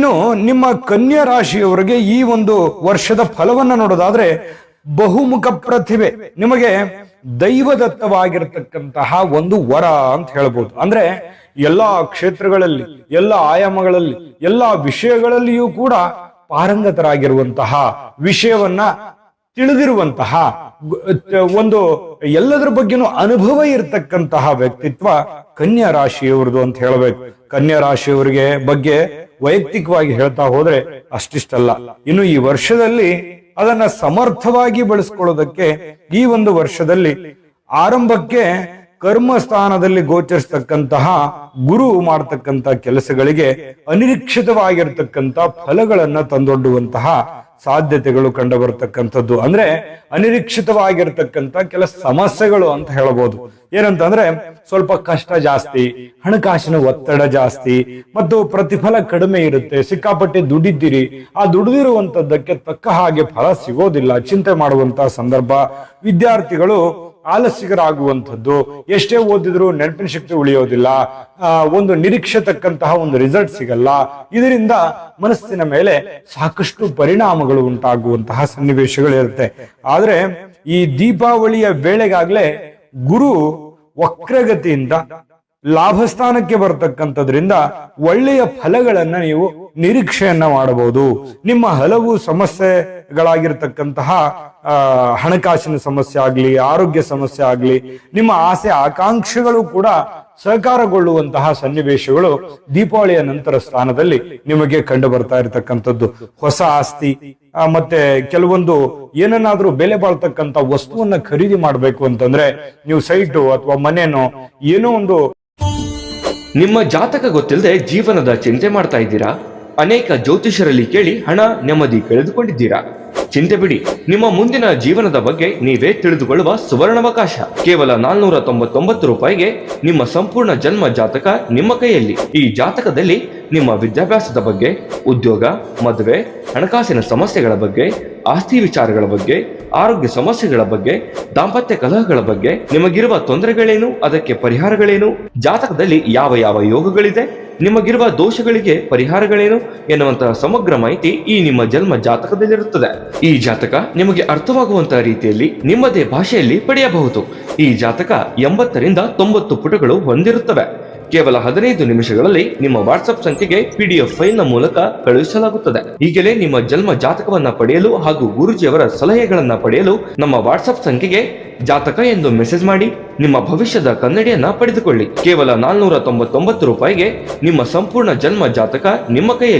ಇನ್ನು ನಿಮ್ಮ ಕನ್ಯಾ ರಾಶಿಯವರಿಗೆ ಈ ಒಂದು ವರ್ಷದ ಫಲವನ್ನ ನೋಡೋದಾದ್ರೆ ಬಹುಮುಖ ಪ್ರತಿಭೆ ನಿಮಗೆ ದೈವದತ್ತವಾಗಿರತಕ್ಕಂತಹ ಒಂದು ವರ ಅಂತ ಹೇಳ್ಬೋದು. ಅಂದ್ರೆ ಎಲ್ಲಾ ಕ್ಷೇತ್ರಗಳಲ್ಲಿ, ಎಲ್ಲ ಆಯಾಮಗಳಲ್ಲಿ, ಎಲ್ಲಾ ವಿಷಯಗಳಲ್ಲಿಯೂ ಕೂಡ ಪಾರಂಗತರಾಗಿರುವಂತಹ, ವಿಷಯವನ್ನ ತಿಳಿದಿರುವಂತಹ, ಒಂದು ಎಲ್ಲದರ ಬಗ್ಗೆನೂ ಅನುಭವ ಇರತಕ್ಕಂತಹ ವ್ಯಕ್ತಿತ್ವ ಕನ್ಯಾ ರಾಶಿಯವರದು ಅಂತ ಹೇಳ್ಬೇಕು. ಕನ್ಯಾ ರಾಶಿಯವರಿಗೆ ಬಗ್ಗೆ ವೈಯಕ್ತಿಕವಾಗಿ ಹೇಳ್ತಾ ಹೋದ್ರೆ ಅಷ್ಟಿಷ್ಟಲ್ಲ. ಇನ್ನು ಈ ವರ್ಷದಲ್ಲಿ ಅದನ್ನ ಸಮರ್ಥವಾಗಿ ಬಳಸ್ಕೊಳ್ಳೋದಕ್ಕೆ ಈ ಒಂದು ವರ್ಷದಲ್ಲಿ ಆರಂಭಕ್ಕೆ ಕರ್ಮ ಸ್ಥಾನದಲ್ಲಿ ಗೋಚರಿಸತಕ್ಕಂತಹ ಗುರು ಮಾಡತಕ್ಕಂತ ಕೆಲಸಗಳಿಗೆ ಅನಿರೀಕ್ಷಿತವಾಗಿರ್ತಕ್ಕಂಥ ಫಲಗಳನ್ನ ತಂದೊಡ್ಡುವಂತಹ ಸಾಧ್ಯತೆಗಳು ಕಂಡು ಬರ್ತಕ್ಕಂಥದ್ದು. ಅಂದ್ರೆ ಅನಿರೀಕ್ಷಿತವಾಗಿರ್ತಕ್ಕಂಥ ಕೆಲ ಸಮಸ್ಯೆಗಳು ಅಂತ ಹೇಳಬಹುದು. ಏನಂತಂದ್ರೆ ಸ್ವಲ್ಪ ಕಷ್ಟ ಜಾಸ್ತಿ, ಹಣಕಾಸಿನ ಒತ್ತಡ ಜಾಸ್ತಿ, ಮತ್ತು ಪ್ರತಿಫಲ ಕಡಿಮೆ ಇರುತ್ತೆ. ಸಿಕ್ಕಾಪಟ್ಟೆ ದುಡಿದ್ದೀರಿ, ಆ ದುಡಿದಿರುವಂತದ್ದಕ್ಕೆ ತಕ್ಕ ಹಾಗೆ ಫಲ ಸಿಗೋದಿಲ್ಲ, ಚಿಂತೆ ಮಾಡುವಂತಹ ಸಂದರ್ಭ. ವಿದ್ಯಾರ್ಥಿಗಳು ಆಲಸ್ಯಕರಾಗುವಂಥದ್ದು, ಎಷ್ಟೇ ಓದಿದ್ರು ನೆನಪಿನ ಶಕ್ತಿ ಉಳಿಯೋದಿಲ್ಲ, ಒಂದು ನಿರೀಕ್ಷೆತಕ್ಕಂತಹ ಒಂದು ರಿಸಲ್ಟ್ ಸಿಗಲ್ಲ. ಇದರಿಂದ ಮನಸ್ಸಿನ ಮೇಲೆ ಸಾಕಷ್ಟು ಪರಿಣಾಮಗಳು ಉಂಟಾಗುವಂತಹ ಸನ್ನಿವೇಶಗಳಿರುತ್ತೆ. ಆದ್ರೆ ಈ ದೀಪಾವಳಿಯ ವೇಳೆಗಾಗ್ಲೇ ಗುರು ವಕ್ರಗತಿಯಿಂದ ಲಾಭಸ್ಥಾನಕ್ಕೆ ಬರ್ತಕ್ಕಂಥದ್ರಿಂದ ಒಳ್ಳೆಯ ಫಲಗಳನ್ನ ನೀವು ನಿರೀಕ್ಷೆಯನ್ನ ಮಾಡಬಹುದು. ನಿಮ್ಮ ಹಲವು ಸಮಸ್ಯೆಗಳಾಗಿರ್ತಕ್ಕಂತಹ ಹಣಕಾಸಿನ ಸಮಸ್ಯೆ ಆಗ್ಲಿ, ಆರೋಗ್ಯ ಸಮಸ್ಯೆ ಆಗ್ಲಿ, ನಿಮ್ಮ ಆಸೆ ಆಕಾಂಕ್ಷೆಗಳು ಕೂಡ ಸಹಕಾರಗೊಳ್ಳುವಂತಹ ಸನ್ನಿವೇಶಗಳು ದೀಪಾವಳಿಯ ನಂತರ ಸ್ಥಾನದಲ್ಲಿ ನಿಮಗೆ ಕಂಡು ಬರ್ತಾ ಇರತಕ್ಕಂಥದ್ದು. ಹೊಸ ಆಸ್ತಿ ಮತ್ತೆ ಕೆಲವೊಂದು ಏನನ್ನಾದ್ರೂ ಬೆಲೆ ಬಾಳ್ತಕ್ಕಂಥ ವಸ್ತುವನ್ನ ಖರೀದಿ ಮಾಡ್ಬೇಕು ಅಂತಂದ್ರೆ ನೀವು ಸೈಟು ಅಥವಾ ಮನೆನೋ ಏನೋ ಒಂದು. ನಿಮ್ಮ ಜಾತಕ ಗೊತ್ತಿಲ್ಲದೆ ಜೀವನದ ಚಿಂತೆ ಮಾಡ್ತಾ ಇದ್ದೀರಾ? ಅನೇಕ ಜ್ಯೋತಿಷರಲ್ಲಿ ಕೇಳಿ ಹಣ ನೆಮ್ಮದಿ ಕಳೆದುಕೊಂಡಿದ್ದೀರಾ? ಚಿಂತೆ ಬಿಡಿ, ನಿಮ್ಮ ಮುಂದಿನ ಜೀವನದ ಬಗ್ಗೆ ನೀವೇ ತಿಳಿದುಕೊಳ್ಳುವ ಸುವರ್ಣಾವಕಾಶ. ಕೇವಲ 499 ರೂಪಾಯಿಗೆ ನಿಮ್ಮ ಸಂಪೂರ್ಣ ಜನ್ಮ ಜಾತಕ ನಿಮ್ಮ ಕೈಯಲ್ಲಿ. ಈ ಜಾತಕದಲ್ಲಿ ನಿಮ್ಮ ವಿದ್ಯಾಭ್ಯಾಸದ ಬಗ್ಗೆ, ಉದ್ಯೋಗ, ಮದುವೆ, ಹಣಕಾಸಿನ ಸಮಸ್ಯೆಗಳ ಬಗ್ಗೆ, ಆಸ್ತಿ ವಿಚಾರಗಳ ಬಗ್ಗೆ, ಆರೋಗ್ಯ ಸಮಸ್ಯೆಗಳ ಬಗ್ಗೆ, ದಾಂಪತ್ಯ ಕಲಹಗಳ ಬಗ್ಗೆ, ನಿಮಗಿರುವ ತೊಂದರೆಗಳೇನು, ಅದಕ್ಕೆ ಪರಿಹಾರಗಳೇನು, ಜಾತಕದಲ್ಲಿ ಯಾವ ಯಾವ ಯೋಗಗಳಿದೆ, ನಿಮಗಿರುವ ದೋಷಗಳಿಗೆ ಪರಿಹಾರಗಳೇನು ಎನ್ನುವಂತಹ ಸಮಗ್ರ ಮಾಹಿತಿ ಈ ನಿಮ್ಮ ಜನ್ಮ ಜಾತಕದಲ್ಲಿರುತ್ತದೆ. ಈ ಜಾತಕ ನಿಮಗೆ ಅರ್ಥವಾಗುವಂತಹ ರೀತಿಯಲ್ಲಿ ನಿಮ್ಮದೇ ಭಾಷೆಯಲ್ಲಿ ಪಡೆಯಬಹುದು. ಈ ಜಾತಕ 80 ರಿಂದ 90 ಪುಟಗಳು ಹೊಂದಿರುತ್ತವೆ. ಕೇವಲ 15 ನಿಮಿಷಗಳಲ್ಲಿ ನಿಮ್ಮ ವಾಟ್ಸ್ಆಪ್ ಸಂಖ್ಯೆಗೆ PDF ಫೈಲ್ ನ ಮೂಲಕ ಕಳುಹಿಸಲಾಗುತ್ತದೆ. ಈಗಲೇ ನಿಮ್ಮ ಜನ್ಮ ಜಾತಕವನ್ನ ಪಡೆಯಲು ಹಾಗೂ ಗುರುಜಿಯವರ ಸಲಹೆಗಳನ್ನ ಪಡೆಯಲು ನಮ್ಮ ವಾಟ್ಸ್ಆಪ್ ಸಂಖ್ಯೆಗೆ ಜಾತಕ ಎಂದು ಮೆಸೇಜ್ ಮಾಡಿ ನಿಮ್ಮ ಭವಿಷ್ಯದ ಕನ್ನಡಿಯನ್ನ ಪಡೆದುಕೊಳ್ಳಿ. ಕೇವಲ 499 ರೂಪಾಯಿಗೆ ನಿಮ್ಮ ಸಂಪೂರ್ಣ ಜನ್ಮ ಜಾತಕ ನಿಮ್ಮ ಕೈಯಲ್ಲಿ.